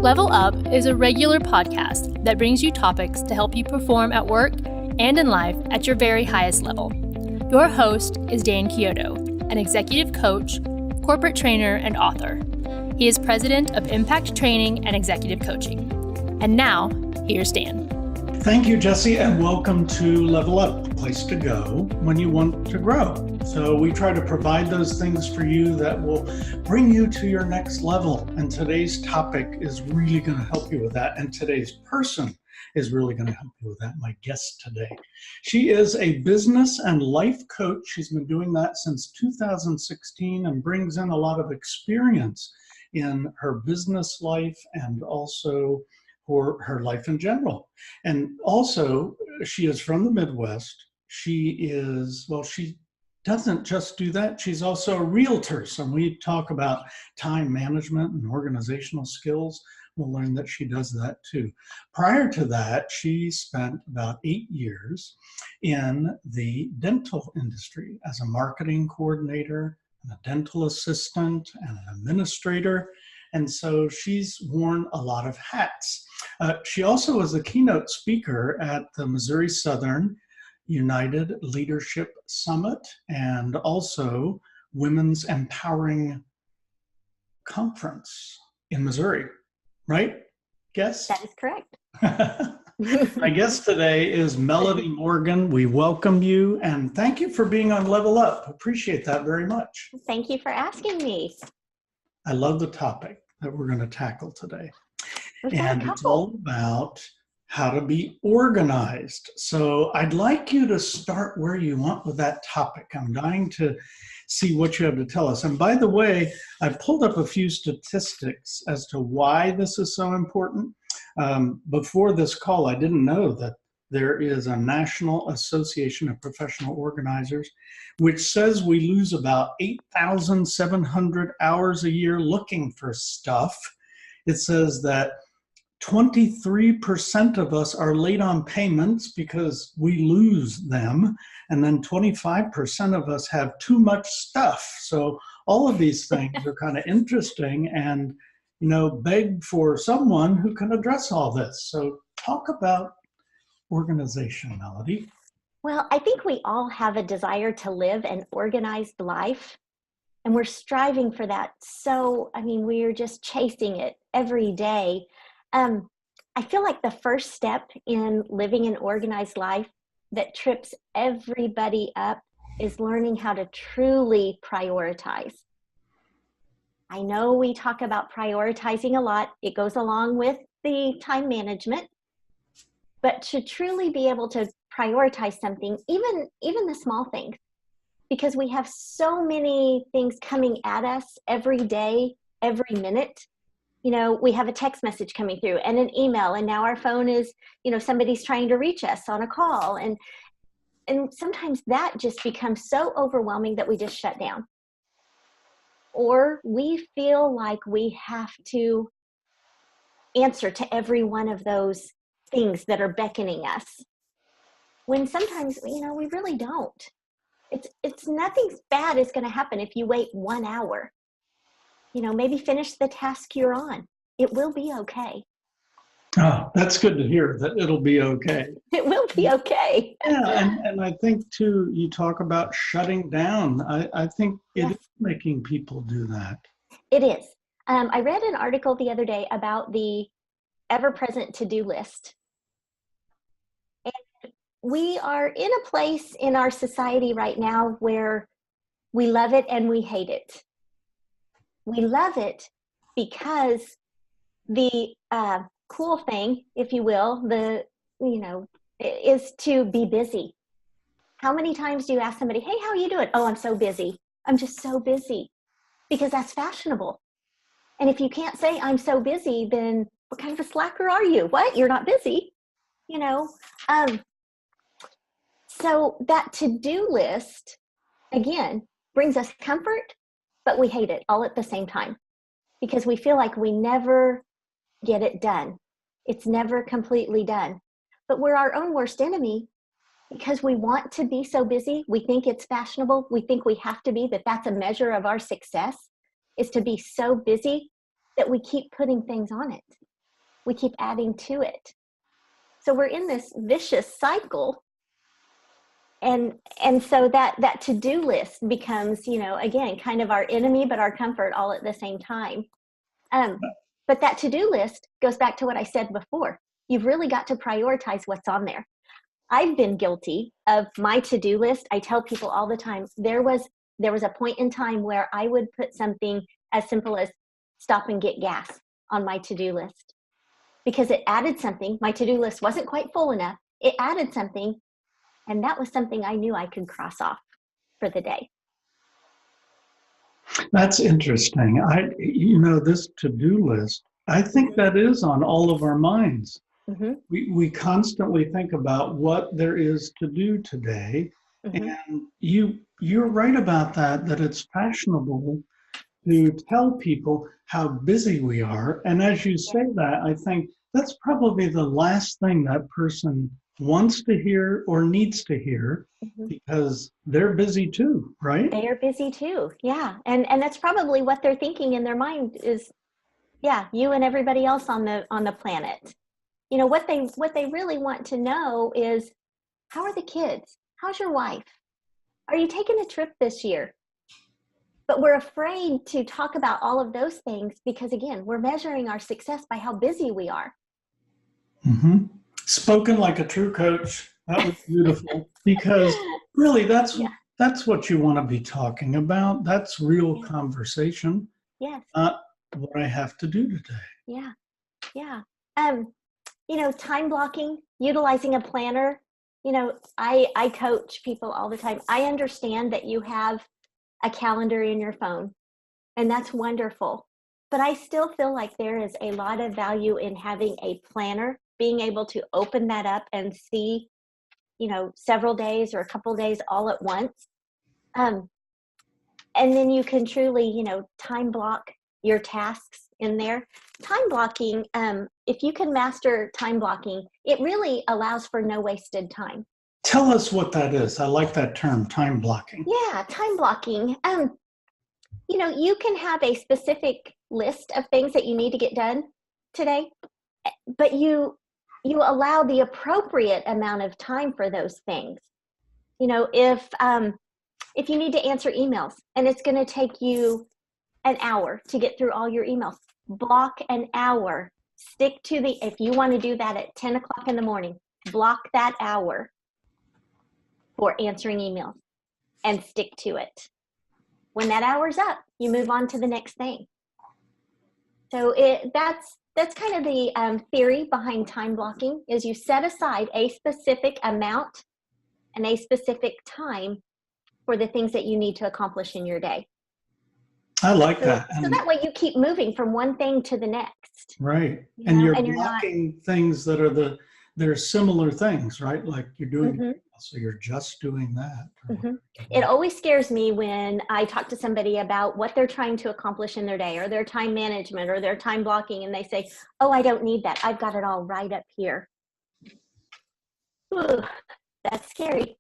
Level Up is a regular podcast that brings you topics to help you perform at work and in life at your very highest level. Your host is Dan Chiodo, an executive coach, corporate trainer, and author. He is president of Impact Training and Executive Coaching. And now, here's Dan. Thank you, Jesse, and welcome to Level Up, a place to go when you want to grow. So we try to provide those things for you that will bring you to your next level. And today's topic is really going to help you with that. And today's person is really going to help you with that, my guest today. She is a business and life coach. She's been doing that since 2016 and brings in a lot of experience in her business life and also for her life in general. And also, she is from the Midwest. She doesn't just do that. She's also a realtor. So when we talk about time management and organizational skills, we'll learn that she does that too. Prior to that, she spent about 8 years in the dental industry as a marketing coordinator, and a dental assistant, and an administrator. And so she's worn a lot of hats. She also was a keynote speaker at the Missouri Southern United Leadership Summit and also Women's Empowering Conference in Missouri, right? Guess? That is correct. My guest today is Melody Morgan. We welcome you and thank you for being on Level Up. Appreciate that very much. Thank you for asking me. I love the topic that we're going to tackle today. We've got And a it's couple. all about how to be organized. So I'd like you to start where you want with that topic. I'm dying to see what you have to tell us. And by the way, I pulled up a few statistics as to why this is so important. Before this call, I didn't know that there is a National Association of Professional Organizers, which says we lose about 8,700 hours a year looking for stuff. It says that 23% of us are late on payments because we lose them. And then 25% of us have too much stuff. So all of these things are kind of interesting and, beg for someone who can address all this. So talk about organization, Melody. Well, I think we all have a desire to live an organized life, and we're striving for that. So, we're just chasing it every day. I feel like the first step in living an organized life that trips everybody up is learning how to truly prioritize. I know we talk about prioritizing a lot. It goes along with the time management. But to truly be able to prioritize something, even the small things, because we have so many things coming at us every day, every minute. We have a text message coming through and an email, and now our phone is, somebody's trying to reach us on a call. And sometimes that just becomes so overwhelming that we just shut down. Or we feel like we have to answer to every one of those things that are beckoning us, when sometimes we really don't. It's nothing bad is going to happen if you wait 1 hour. Maybe finish the task you're on. It will be okay. Oh, that's good to hear that it'll be okay. It will be okay. Yeah, and I think too, you talk about shutting down. I think it is making people do that. It is. I read an article the other day about the ever-present to-do list. And we are in a place in our society right now where we love it and we hate it. We love it because the cool thing, if you will, is to be busy. How many times do you ask somebody, hey, how are you doing? Oh, I'm so busy. I'm just so busy. Because that's fashionable. And if you can't say I'm so busy, then what kind of a slacker are you? What? You're not busy. So that to-do list, again, brings us comfort, but we hate it all at the same time because we feel like we never get it done. It's never completely done. But we're our own worst enemy because we want to be so busy. We think it's fashionable. We think we have to be, that that's a measure of our success, is to be so busy that we keep putting things on it. we keep adding to it. So we're in this vicious cycle. And so that to-do list becomes, again, kind of our enemy, but our comfort all at the same time. But that to-do list goes back to what I said before. You've really got to prioritize what's on there. I've been guilty of my to-do list. I tell people all the time, there was a point in time where I would put something as simple as stop and get gas on my to-do list because it added something. My to-do list wasn't quite full enough. It added something, and that was something I knew I could cross off for the day. That's interesting. This to-do list, I think that is on all of our minds. Mm-hmm. We constantly think about what there is to do today. Mm-hmm. And you're right about that it's fashionable to tell people how busy we are. And as you say that, I think that's probably the last thing that person wants to hear or needs to hear, because they're busy too, right? They are busy too. Yeah. And that's probably what they're thinking in their mind is, you and everybody else on the planet. What they really want to know is, how are the kids? How's your wife? Are you taking a trip this year? But we're afraid to talk about all of those things because, again, we're measuring our success by how busy we are. Mm-hmm. Spoken like a true coach. That was beautiful. Because really, that's what you want to be talking about. That's real conversation. Yes. Not what I have to do today. Yeah. Yeah. Time blocking, utilizing a planner. I coach people all the time. I understand that you have a calendar in your phone, and that's wonderful. But I still feel like there is a lot of value in having a planner, being able to open that up and see, several days or a couple days all at once. And then you can truly, time block your tasks in there. Time blocking, if you can master time blocking, it really allows for no wasted time. Tell us what that is. I like that term, time blocking. Yeah, time blocking. You can have a specific list of things that you need to get done today, but you allow the appropriate amount of time for those things. If you need to answer emails and it's going to take you an hour to get through all your emails, block an hour. Stick to if you want to do that at 10 o'clock in the morning, block that hour for answering emails and stick to it. When that hour's up, you move on to the next thing. So that's kind of the theory behind time blocking, is you set aside a specific amount and a specific time for the things that you need to accomplish in your day. I like that. So that way you keep moving from one thing to the next. Right. And you're blocking things that are they're similar things, right? Like you're doing, so you're just doing that. It always scares me when I talk to somebody about what they're trying to accomplish in their day, or their time management, or their time blocking, and they say, oh, I don't need that. I've got it all right up here. Ooh, that's scary.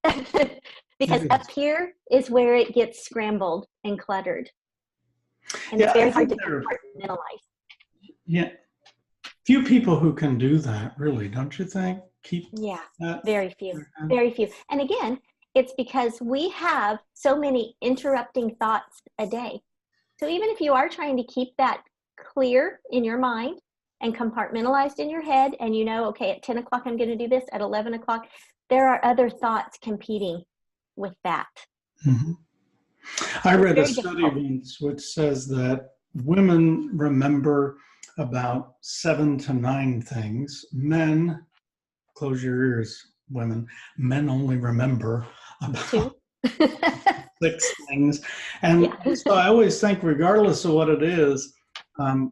Because up here is where it gets scrambled and cluttered. And it's very hard to compartmentalize. Yeah. Few people who can do that, really, don't you think? Very few. Very few. And again, it's because we have so many interrupting thoughts a day. So even if you are trying to keep that clear in your mind and compartmentalized in your head, and okay, at 10 o'clock I'm going to do this, at 11 o'clock, there are other thoughts competing with that. I read a study once which says that women remember about 7 to 9 things. Men, close your ears, women, men only remember about 6 things. And so I always think, regardless of what it is,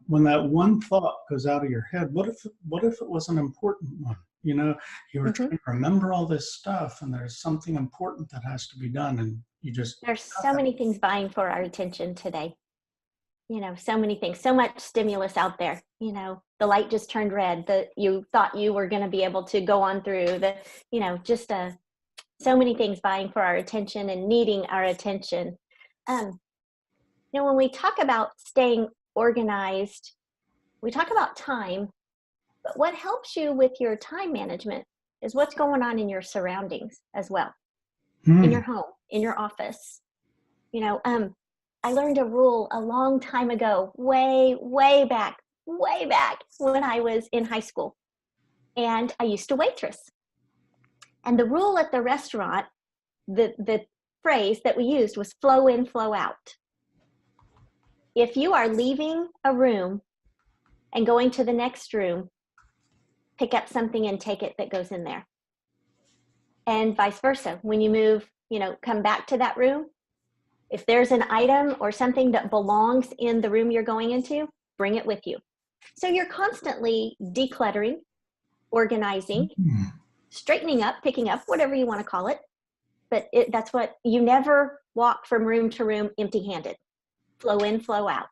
when that one thought goes out of your head, what if it was an important one? You were trying to remember all this stuff, and there's something important that has to be done, and there's so many things vying for our attention today. So many things, so much stimulus out there. The light just turned red, you thought you were going to be able to go on through so many things vying for our attention and needing our attention. When we talk about staying organized, we talk about time, But what helps you with your time management is what's going on in your surroundings as well, in your home, in your office. I learned a rule a long time ago, way back when I was in high school. And I used to waitress. And the rule at the restaurant, the phrase that we used was flow in, flow out. If you are leaving a room and going to the next room, pick up something and take it that goes in there. And vice versa. When you move, come back to that room, if there's an item or something that belongs in the room you're going into, bring it with you. So you're constantly decluttering, organizing, straightening up, picking up, whatever you want to call it. But that's what you never walk from room to room empty-handed. Flow in, flow out.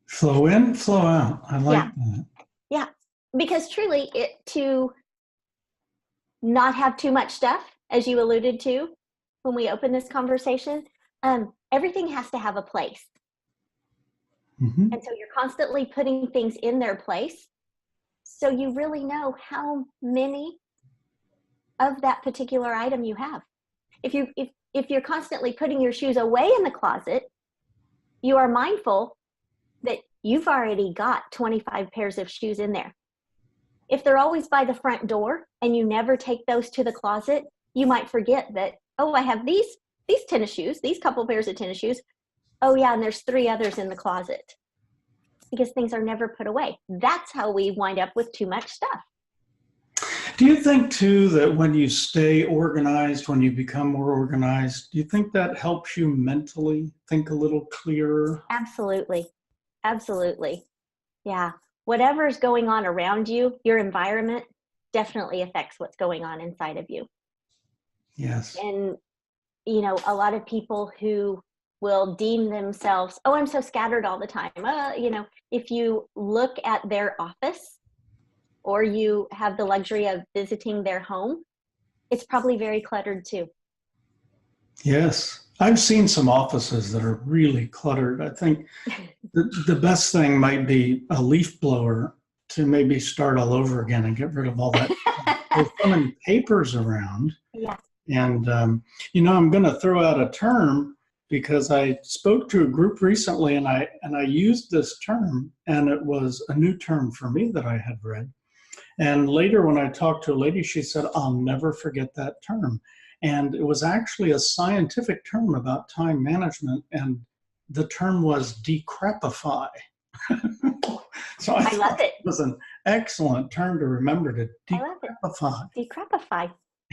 Flow in, flow out. I like that. Yeah, because truly, to not have too much stuff, as you alluded to when we opened this conversation, everything has to have a place. And so you're constantly putting things in their place. So you really know how many of that particular item you have. If you're constantly putting your shoes away in the closet, you are mindful that you've already got 25 pairs of shoes in there. If they're always by the front door and you never take those to the closet, you might forget that, oh, I have these tennis shoes, these couple pairs of tennis shoes. Oh yeah, and there's 3 others in the closet, because things are never put away. That's how we wind up with too much stuff. Do you think too that when you stay organized, when you become more organized, do you think that helps you mentally think a little clearer? Absolutely. Yeah. Whatever's going on around you, your environment definitely affects what's going on inside of you. Yes. And, a lot of people who will deem themselves, oh, I'm so scattered all the time. If you look at their office or you have the luxury of visiting their home, it's probably very cluttered too. Yes. I've seen some offices that are really cluttered. I think the best thing might be a leaf blower to maybe start all over again and get rid of all that. There's so many papers around. Yeah. And, I'm going to throw out a term because I spoke to a group recently and I used this term, and it was a new term for me that I had read. And later when I talked to a lady, she said, I'll never forget that term. And it was actually a scientific term about time management, and the term was decrepify. So I love it. It was an excellent term to remember, to decrepify. Decrepify.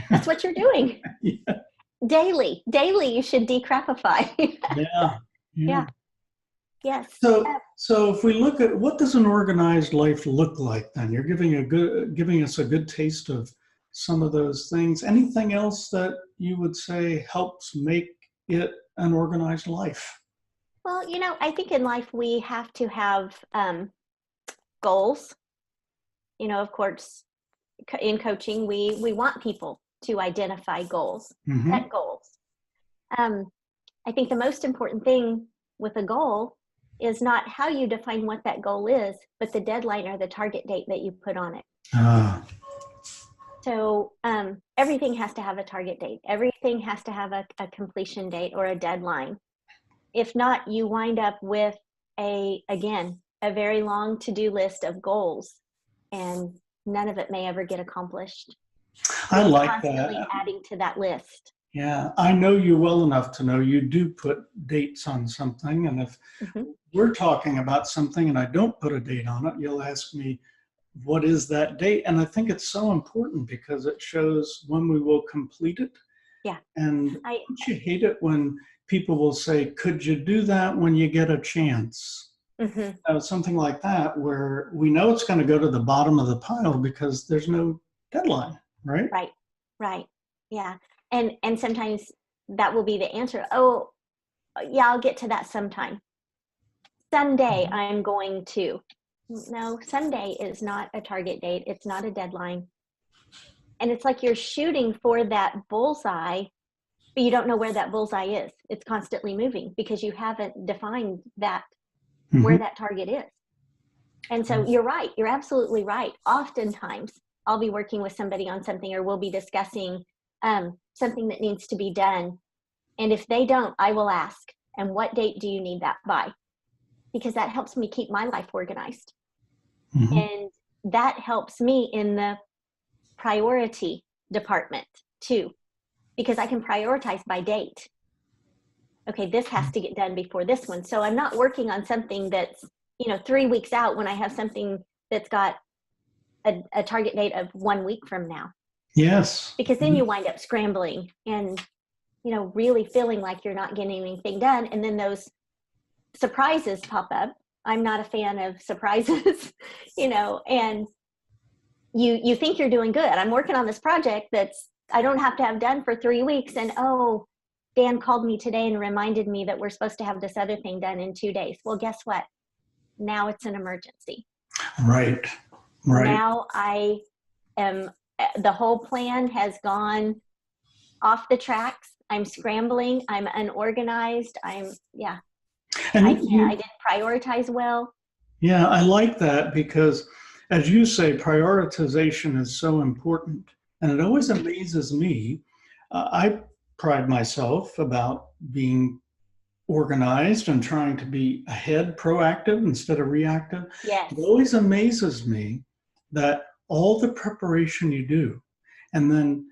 That's what you're doing. Yeah. Daily, you should decrepify. Yeah. Yes. So if we look at what does an organized life look like, then you're giving us a good taste of some of those things. Anything else that you would say helps make it an organized life? Well, I think in life we have to have goals. Of course, in coaching, we want people to identify goals, set goals. I think the most important thing with a goal is not how you define what that goal is, but the deadline or the target date that you put on it. So everything has to have a target date. Everything has to have a completion date or a deadline. If not, you wind up with a very long to-do list of goals, and none of it may ever get accomplished. I like constantly that. Adding to that list. Yeah, I know you well enough to know you do put dates on something. And if we're talking about something and I don't put a date on it, you'll ask me, what is that date? And I think it's so important because it shows when we will complete it. Yeah. And don't you hate it when people will say, could you do that when you get a chance? Something like that, where we know it's going to go to the bottom of the pile because there's no deadline, right? Right. Yeah. And sometimes that will be the answer. Oh, yeah, I'll get to that sometime. Someday I'm going to. No, someday is not a target date. It's not a deadline. And it's like you're shooting for that bullseye, but you don't know where that bullseye is. It's constantly moving because you haven't defined that where that target is. And so you're right. You're absolutely right. Oftentimes, I'll be working with somebody on something, or we'll be discussing something that needs to be done. And if they don't, I will ask, and what date do you need that by? Because that helps me keep my life organized. Mm-hmm. And that helps me in the priority department too, because I can prioritize by date. Okay, this has to get done before this one. So I'm not working on something that's, 3 weeks out when I have something that's got a target date of 1 week from now. Yes. Because then you wind up scrambling and, really feeling like you're not getting anything done. And then those surprises pop up. I'm not a fan of surprises, and you think you're doing good. I'm working on this project I don't have to have done for 3 weeks. And, oh, Dan called me today and reminded me that we're supposed to have this other thing done in 2 days. Well, guess what? Now it's an emergency. Right. Now the whole plan has gone off the tracks. I'm scrambling. I'm unorganized. And I didn't prioritize well. Yeah, I like that because, as you say, prioritization is so important. And it always amazes me. I pride myself about being organized and trying to be ahead, proactive instead of reactive. Yes. It always amazes me that all the preparation you do, and then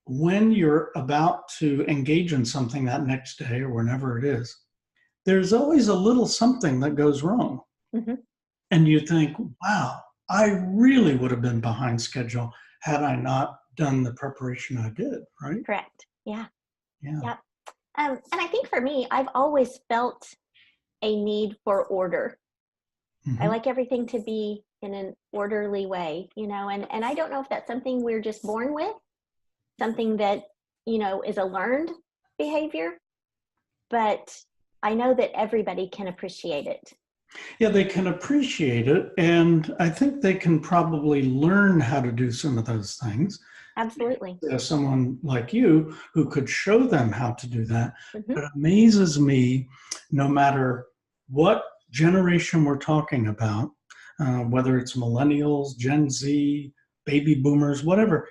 when you're about to engage in something that next day or whenever it is, there's always a little something that goes wrong. Mm-hmm. And you think, wow, I really would have been behind schedule had I not done the preparation I did, right? Correct. Yeah. Yeah. Yep. And I think for me, I've always felt a need for order. Mm-hmm. I like everything to be in an orderly way, and I don't know if that's something we're just born with, something that, is a learned behavior, but I know that everybody can appreciate it. Yeah, they can appreciate it. And I think they can probably learn how to do some of those things. Absolutely. There's someone like you who could show them how to do that. Mm-hmm. It amazes me, no matter what generation we're talking about, whether it's millennials, Gen Z, baby boomers, whatever,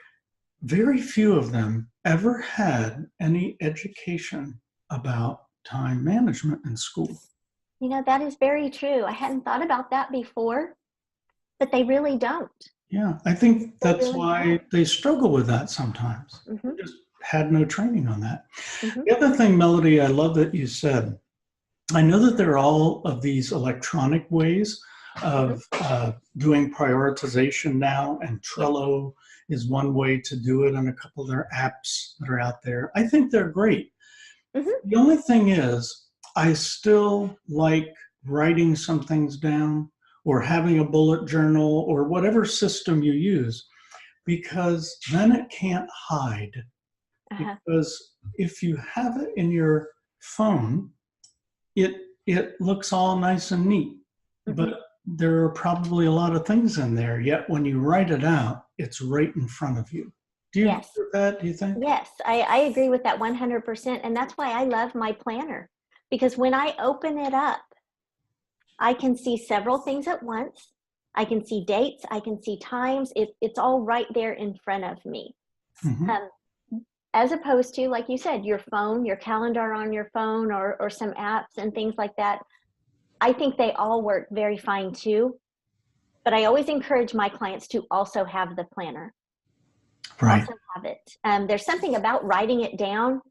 very few of them ever had any education about time management in school. That is very true. I hadn't thought about that before, but they really don't. Yeah, I think that's why they struggle with that sometimes. Mm-hmm. They just had no training on that. Mm-hmm. The other thing, Melody, I love that you said, I know that there are all of these electronic ways of doing prioritization now, and Trello is one way to do it, and a couple of their apps that are out there. I think they're great. Mm-hmm. The only thing is, I still like writing some things down or having a bullet journal or whatever system you use, because then it can't hide. Uh-huh. Because if you have it in your phone, it looks all nice and neat, mm-hmm. but there are probably a lot of things in there, yet when you write it out, it's right in front of you. Do you agree with that, do you think? Yes, I agree with that 100%. And that's why I love my planner, because when I open it up, I can see several things at once. I can see dates. I can see times. It's all right there in front of me. Mm-hmm. As opposed to, like you said, your phone, your calendar on your phone, or some apps and things like that. I think they all work very fine too. But I always encourage my clients to also have the planner. Right. Also have it. There's something about writing it down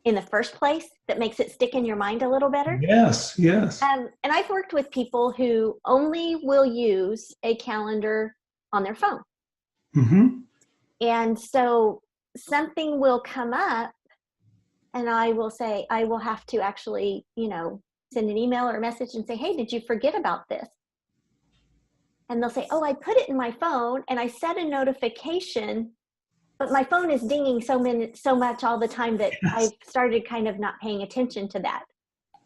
in the first place that makes it stick in your mind a little better. Yes, yes. And I've worked with people who only will use a calendar on their phone. Mm-hmm. And so something will come up and I will have to actually, send an email or a message and say, hey, did you forget about this? And they'll say, oh, I put it in my phone and I set a notification, but my phone is dinging so much all the time that yes. I've started kind of not paying attention to that.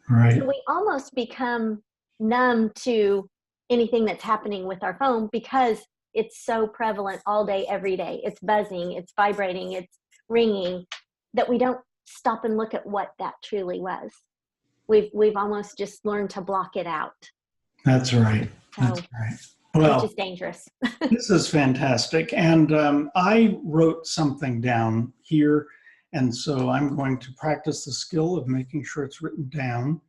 Right. So we almost become numb to anything that's happening with our phone because it's so prevalent all day, every day. It's buzzing, it's vibrating, it's ringing, that we don't stop and look at what that truly was. We've almost just learned to block it out. That's right. That's So, right. which Well, is dangerous. this is fantastic. And I wrote something down here. And so I'm going to practice the skill of making sure it's written down.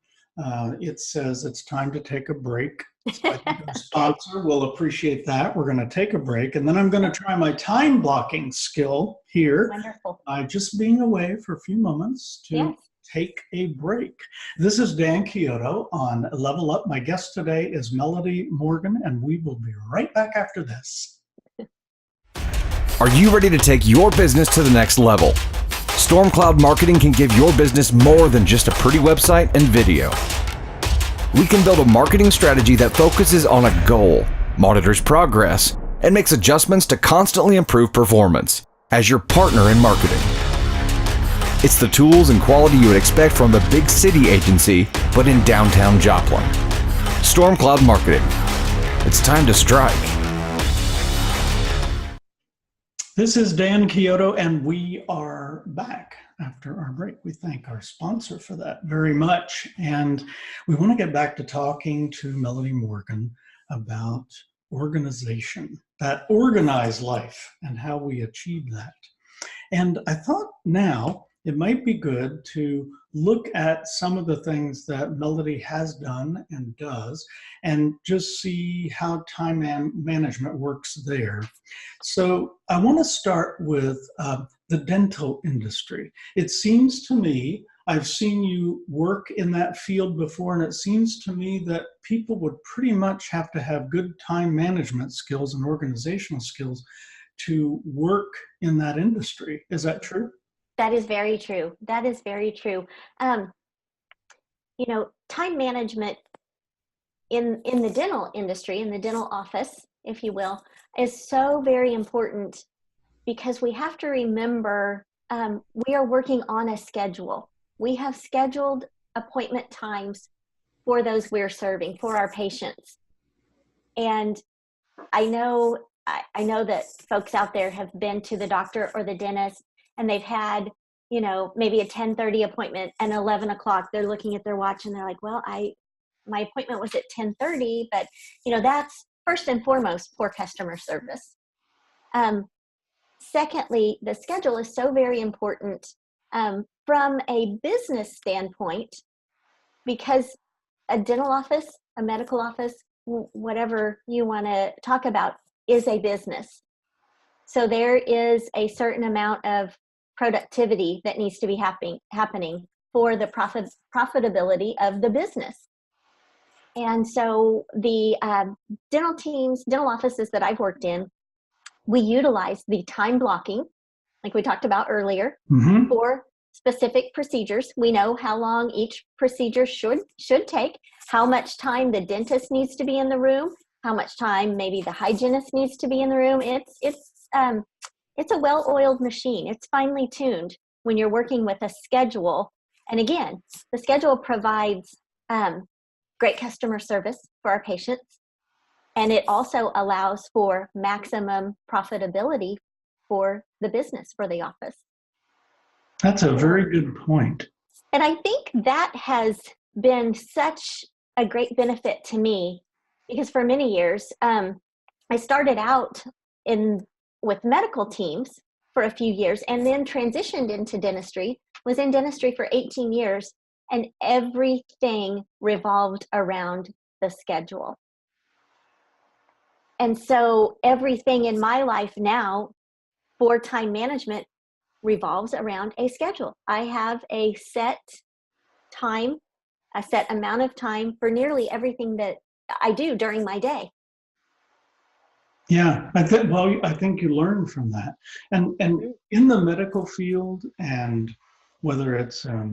It says it's time to take a break. So I think our Okay, sponsor will appreciate that. We're going to take a break. And then I'm going to try my time blocking skill here wonderful. by just being away for a few moments to Yes. take a break. This is Dan Chiodo on Level Up. My guest today is Melody Morgan, and we will be right back after this. Are you ready to take your business to the next level? Storm Cloud Marketing can give your business more than just a pretty website and video. We can build a marketing strategy that focuses on a goal, monitors progress, and makes adjustments to constantly improve performance as your partner in marketing. It's the tools and quality you would expect from the big city agency, but in downtown Joplin. Storm Cloud Marketing. It's time to strike. This is Dan Chiodo, and we are back after our break. We thank our sponsor for that very much. And we want to get back to talking to Melody Morgan about organization, that organized life, and how we achieve that. And I thought now it might be good to look at some of the things that Melody has done and does, and just see how time management works there. So I want to start with the dental industry. It seems to me, I've seen you work in that field before, and it seems to me that people would pretty much have to have good time management skills and organizational skills to work in that industry. Is that true? That is very true. That is very true. Time management in the dental industry, in the dental office, if you will, is so very important because we have to remember we are working on a schedule. We have scheduled appointment times for those we're serving, for our patients. And I know that folks out there have been to the doctor or the dentist, and they've had, maybe a 10:30 appointment, and 11 o'clock, they're looking at their watch and they're like, well, my appointment was at 10:30, but that's first and foremost poor customer service. Secondly, the schedule is so very important from a business standpoint, because a dental office, a medical office, whatever you want to talk about, is a business. So there is a certain amount of productivity that needs to be happening for the profitability of the business. And so the dental offices that I've worked in, we utilize the time blocking, like we talked about earlier, for specific procedures. We know how long each procedure should take, how much time the dentist needs to be in the room, how much time maybe the hygienist needs to be in the room. It's a well-oiled machine. It's finely tuned when you're working with a schedule. And again, the schedule provides great customer service for our patients. And it also allows for maximum profitability for the business, for the office. That's a very good point. And I think that has been such a great benefit to me, because for many years, I started out with medical teams for a few years, and then transitioned into dentistry, was in dentistry for 18 years, and everything revolved around the schedule. And so everything in my life now for time management revolves around a schedule. I have a set time, a set amount of time for nearly everything that I do during my day. Yeah, I think you learn from that. And in the medical field, and whether it's a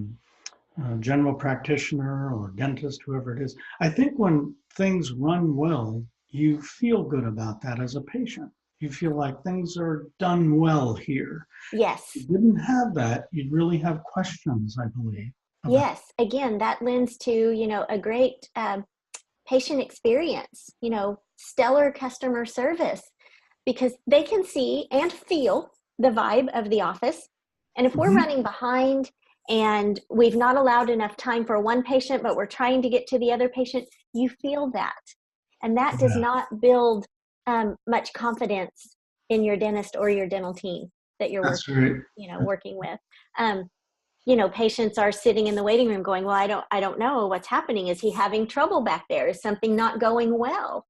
general practitioner or dentist, whoever it is, I think when things run well, you feel good about that as a patient. You feel like things are done well here. Yes. If you didn't have that, you'd really have questions, I believe. Yes. Again, that lends to, a great patient experience, stellar customer service, because they can see and feel the vibe of the office. And if we're running behind and we've not allowed enough time for one patient, but we're trying to get to the other patient, you feel that. And that does not build much confidence in your dentist or your dental team that you're working with. Patients are sitting in the waiting room going, well, I don't know what's happening. Is he having trouble back there? Is something not going well?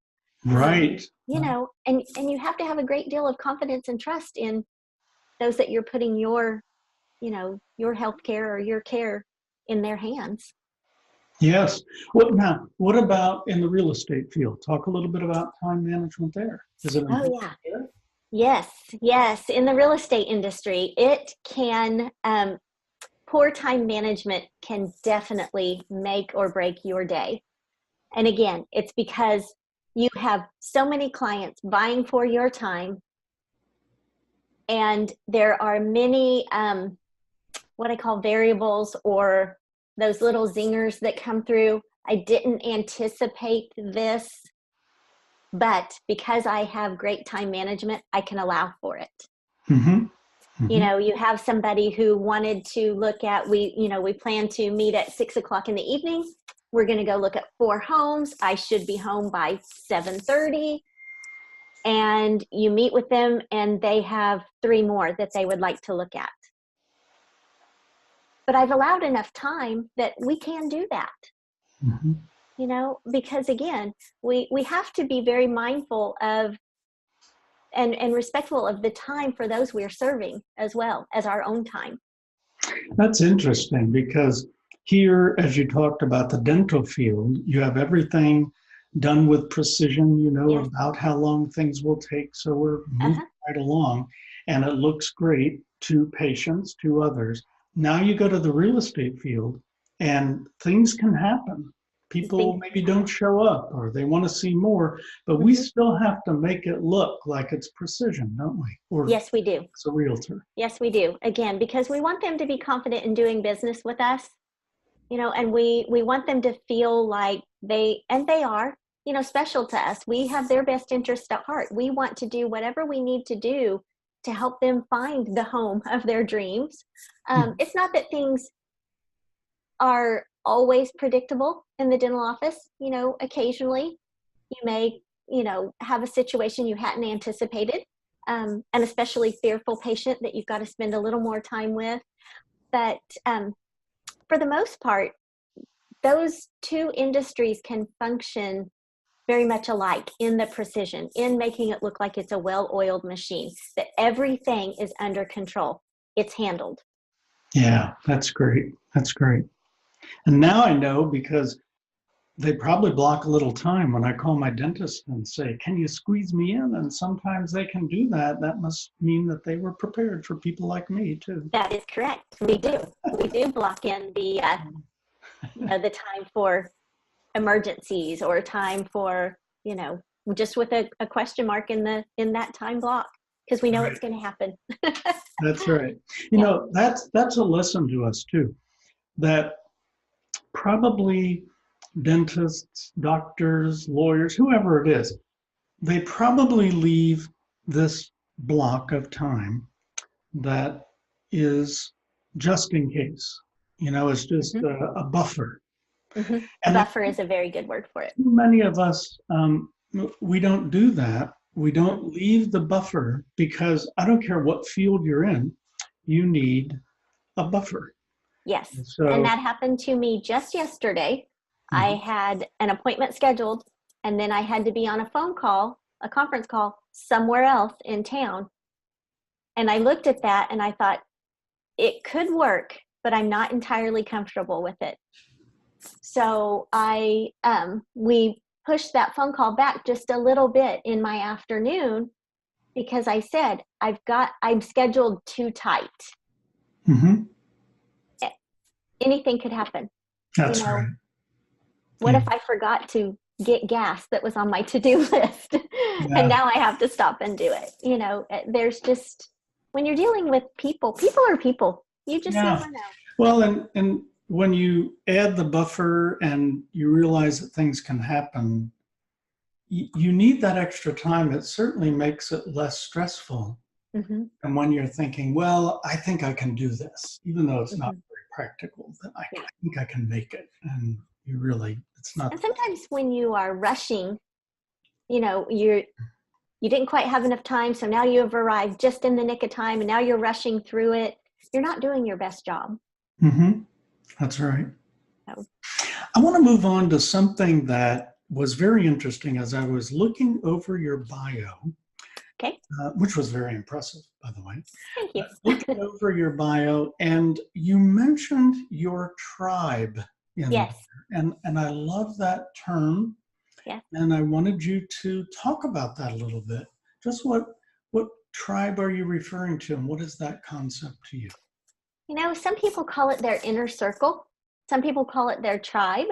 Right. And you have to have a great deal of confidence and trust in those that you're putting your healthcare or your care in their hands. Yes. What about in the real estate field? Talk a little bit about time management there. Is it important there? Yes. In the real estate industry, it can, poor time management can definitely make or break your day. And again, it's because you have so many clients vying for your time. And there are many, what I call variables, or those little zingers that come through. I didn't anticipate this, but because I have great time management, I can allow for it. Mm-hmm. Mm-hmm. You have somebody who wanted to look at, we plan to meet at 6:00 in the evening. We're going to go look at 4 homes. I should be home by 7:30. And you meet with them and they have 3 more that they would like to look at. But I've allowed enough time that we can do that. Mm-hmm. Because again, we have to be very mindful of and respectful of the time for those we're serving as well as our own time. That's interesting, because here, as you talked about the dental field, you have everything done with precision, Yes. about how long things will take. So we're moving right along, and it looks great to patients, to others. Now you go to the real estate field and things can happen. People maybe don't show up, or they want to see more, but we still have to make it look like it's precision, don't we? Or yes, we do. It's a realtor. Yes, we do. Again, because we want them to be confident in doing business with us, and we want them to feel like they are, special to us. We have their best interest at heart. We want to do whatever we need to do to help them find the home of their dreams. It's not that things are always predictable in the dental office. Occasionally you may, have a situation you hadn't anticipated, an especially fearful patient that you've got to spend a little more time with. But for the most part, those two industries can function very much alike in the precision, in making it look like it's a well-oiled machine, that everything is under control. It's handled. Yeah, that's great. That's great. And now I know, because they probably block a little time when I call my dentist and say, can you squeeze me in? And sometimes they can do that. That must mean that they were prepared for people like me too. That is correct. We do. We do block in the time for emergencies, or time for, just with a question mark in that time block, because we know it's going to happen. That's right. That's a lesson to us too, that probably dentists, doctors, lawyers, whoever it is, they probably leave this block of time that is just in case. It's just a buffer. Mm-hmm. And buffer is a very good word for it. Many of us, we don't do that. We don't leave the buffer, because I don't care what field you're in, you need a buffer. Yes. And that happened to me just yesterday. I had an appointment scheduled, and then I had to be on a conference call somewhere else in town. And I looked at that and I thought, it could work, but I'm not entirely comfortable with it. So we pushed that phone call back just a little bit in my afternoon, because I said, I'm scheduled too tight. Mm-hmm. Anything could happen. That's right. What if I forgot to get gas that was on my to-do list and now I have to stop and do it? There's just, when you're dealing with people are people. You just never know. Well, and when you add the buffer and you realize that things can happen, you need that extra time. It certainly makes it less stressful. Mm-hmm. And when you're thinking, well, I think I can do this, even though it's not very practical, that I think I can make it. And you really, it's not. And sometimes when you are rushing, you didn't quite have enough time, so now you have arrived just in the nick of time, and now you're rushing through it. You're not doing your best job. Mm-hmm. That's right. So. I want to move on to something that was very interesting as I was looking over your bio. Okay. Which was very impressive, by the way. Thank you. Looking over your bio, and you mentioned your tribe in Yes. there. And I love that term. Yeah. And I wanted you to talk about that a little bit. Just what tribe are you referring to, and what is that concept to you? Some people call it their inner circle. Some people call it their tribe.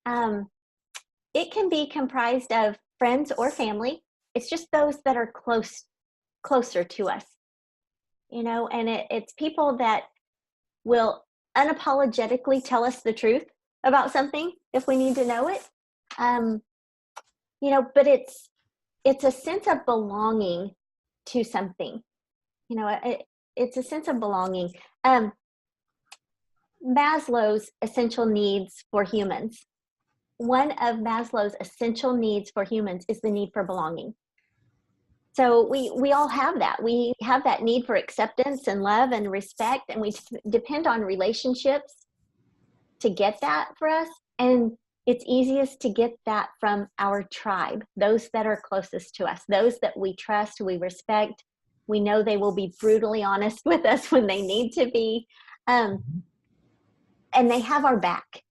It can be comprised of friends or family. It's just those that are closer to us, and it's people that will unapologetically tell us the truth about something if we need to know it. But it's a sense of belonging to something. It's a sense of belonging. Maslow's essential needs for humans. One of Maslow's essential needs for humans is the need for belonging. So we all have that. We have that need for acceptance and love and respect, and we depend on relationships to get that for us. And it's easiest to get that from our tribe, those that are closest to us, those that we trust, we respect. We know they will be brutally honest with us when they need to be. And they have our back.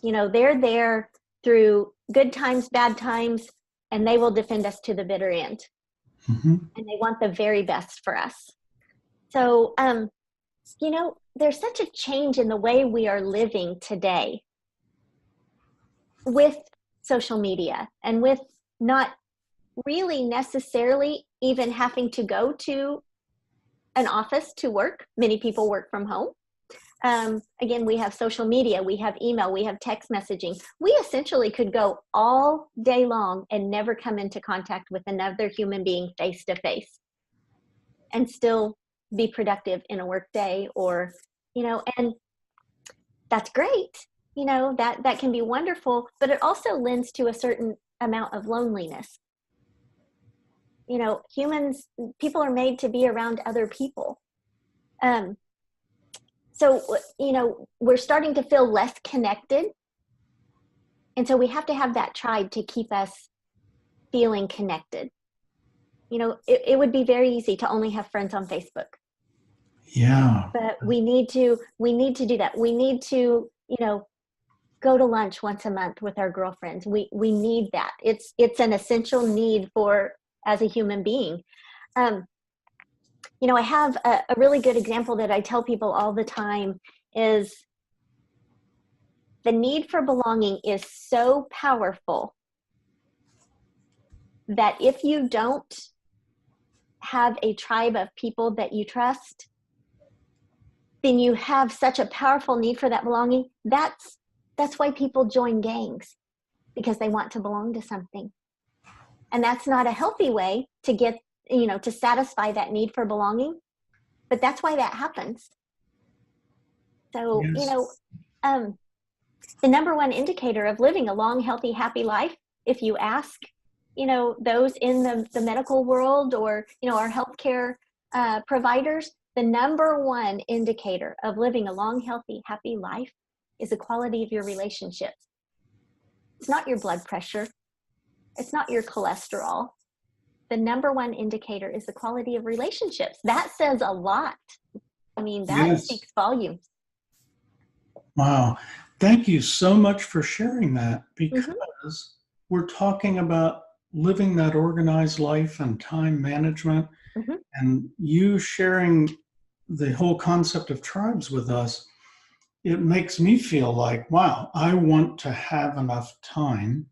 They're there through good times, bad times, and they will defend us to the bitter end. Mm-hmm. And they want the very best for us. So, there's such a change in the way we are living today with social media, and with not really necessarily even having to go to an office to work. Many people work from home. Again, we have social media, we have email, we have text messaging. We essentially could go all day long and never come into contact with another human being face to face, and still be productive in a work day, or, and that's great. That can be wonderful, but it also lends to a certain amount of loneliness. People are made to be around other people. So, we're starting to feel less connected. And so we have to have that tribe to keep us feeling connected. It would be very easy to only have friends on Facebook. Yeah. But we need to do that. We need to, go to lunch once a month with our girlfriends. We need that. It's an essential need as a human being. I have a really good example that I tell people all the time is the need for belonging is so powerful that if you don't have a tribe of people that you trust, then you have such a powerful need for that belonging. That's why people join gangs, because they want to belong to something. And that's not a healthy way to get, to satisfy that need for belonging, but that's why that happens. So, Yes. The number one indicator of living a long, healthy, happy life, if you ask, those in the medical world, or, our healthcare providers, the number one indicator of living a long, healthy, happy life is the quality of your relationships. It's not your blood pressure. It's not your cholesterol. The number one indicator is the quality of relationships. That says a lot. That Yes. speaks volumes. Wow. Thank you so much for sharing that, because we're talking about living that organized life and time management, and you sharing the whole concept of tribes with us. It makes me feel like, wow, I want to have enough time.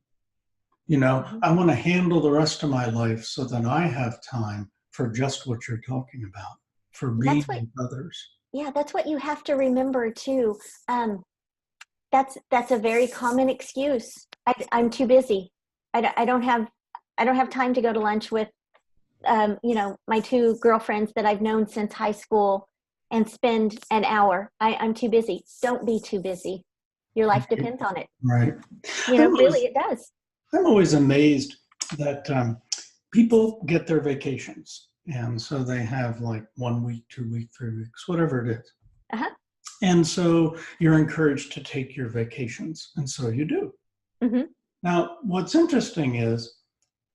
I want to handle the rest of my life so that I have time for just what you're talking about, for being with others. Yeah, that's what you have to remember too. That's a very common excuse. I'm too busy. I don't have time to go to lunch with, my two girlfriends that I've known since high school. and spend an hour. I'm too busy. Don't be too busy. Your life depends on it. Right. Really, it does. I'm always amazed that people get their vacations. And so they have like 1 week, 2 weeks, 3 weeks, whatever it is. Uh-huh. And so you're encouraged to take your vacations. And so you do. Mm-hmm. Now, what's interesting is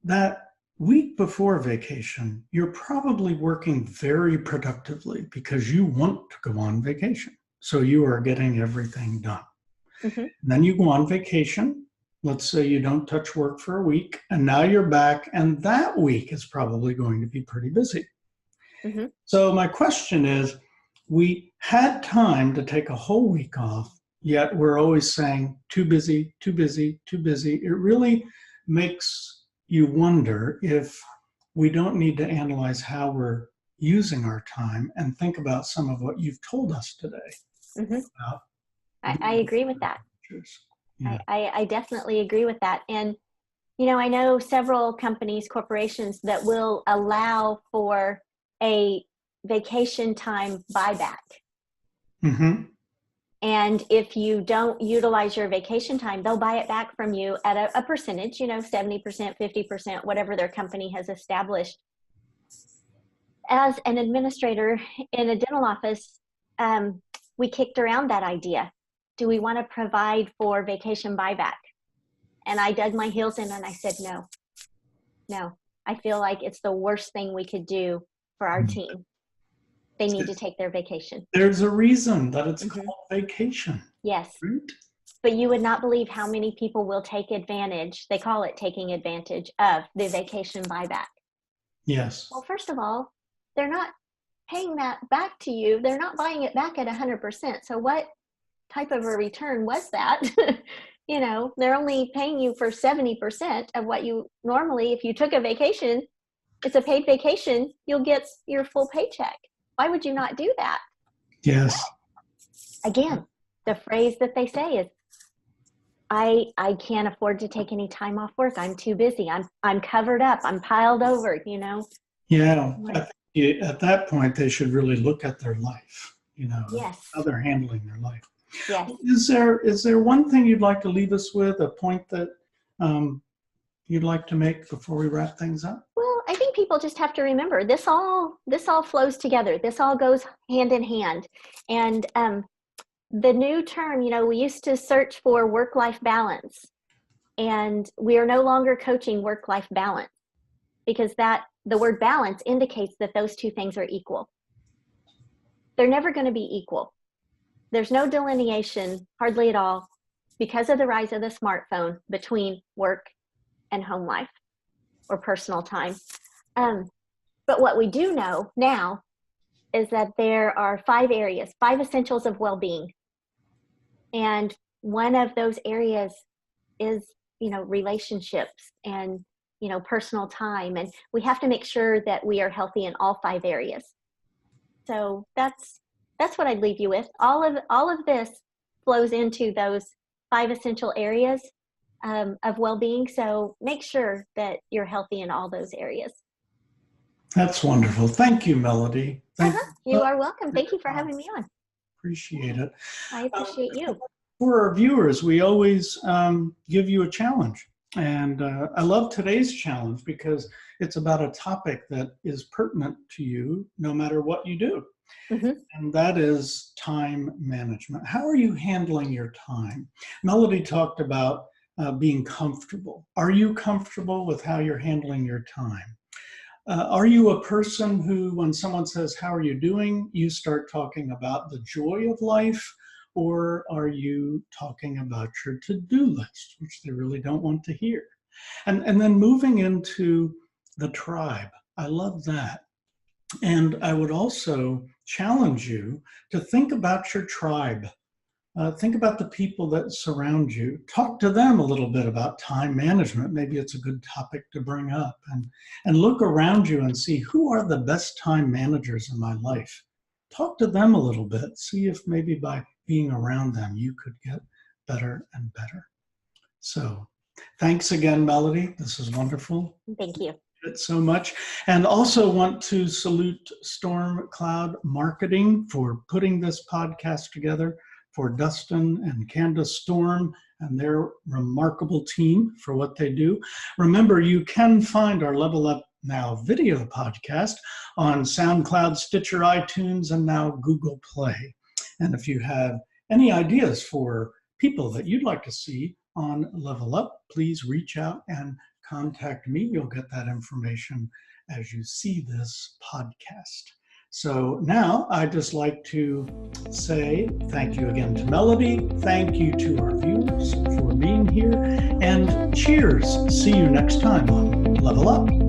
that week before vacation, you're probably working very productively because you want to go on vacation. So you are getting everything done. Mm-hmm. And then you go on vacation. Let's say you don't touch work for a week, and now you're back, and that week is probably going to be pretty busy. Mm-hmm. So my question is, we had time to take a whole week off, yet we're always saying, too busy, too busy, too busy. It really makes you wonder if we don't need to analyze how we're using our time and think about some of what you've told us today. Mm-hmm. About I agree with that. Yeah. I definitely agree with that. And, I know several companies, corporations that will allow for a vacation time buyback. Mm-hmm. And if you don't utilize your vacation time, they'll buy it back from you at a percentage, 70%, 50%, whatever their company has established. As an administrator in a dental office, we kicked around that idea. Do we want to provide for vacation buyback? And I dug my heels in and I said, no, I feel like it's the worst thing we could do for our team. They need to take their vacation. There's a reason that it's Mm-hmm. called vacation. Yes. Right? But you would not believe how many people will take advantage. They call it taking advantage of the vacation buyback. Yes. Well, first of all, they're not paying that back to you. They're not buying it back at 100%. So what type of a return was that? They're only paying you for 70% of what you normally, if you took a vacation, it's a paid vacation, you'll get your full paycheck. Why would you not do that? Yes. Again, the phrase that they say is, I can't afford to take any time off work. I'm too busy. I'm covered up. I'm piled over, Yeah. At that point, they should really look at their life, Yes. how they're handling their life. Yes. Is there one thing you'd like to leave us with, a point that you'd like to make before we wrap things up? Well, I think people just have to remember this all flows together. This all goes hand in hand. And the new term, we used to search for work-life balance, and we are no longer coaching work-life balance because the word balance indicates that those two things are equal. They're never going to be equal. There's no delineation, hardly at all, because of the rise of the smartphone between work and home life or personal time. But what we do know now is that there are 5 essentials of well-being. And one of those areas is, relationships and, personal time. And we have to make sure that we are healthy in all 5 areas. So that's what I'd leave you with. All of this flows into those 5 essential areas of well-being. So make sure that you're healthy in all those areas. That's wonderful. Thank you, Melody. You are welcome. Thank you for having me on. Appreciate it. I appreciate you. For our viewers, we always give you a challenge. And I love today's challenge because it's about a topic that is pertinent to you no matter what you do. Mm-hmm. And that is time management. How are you handling your time? Melody talked about being comfortable. Are you comfortable with how you're handling your time? Are you a person who, when someone says, how are you doing, you start talking about the joy of life? Or are you talking about your to-do list, which they really don't want to hear? And then moving into the tribe. I love that. And I would also challenge you to think about your tribe. Think about the people that surround you. Talk to them a little bit about time management. Maybe it's a good topic to bring up. And look around you and see who are the best time managers in my life. Talk to them a little bit. See if maybe by being around them, you could get better and better. So thanks again, Melody. This is wonderful. Thank you. it so much. And also want to salute Storm Cloud Marketing for putting this podcast together, for Dustin and Candace Storm and their remarkable team for what they do. Remember, you can find our Level Up Now video podcast on SoundCloud, Stitcher, iTunes, and now Google Play. And if you have any ideas for people that you'd like to see on Level Up, please reach out and contact me. You'll get that information as you see this podcast. So now I'd just like to say thank you again to Melody. Thank you to our viewers for being here, and cheers. See you next time on Level Up.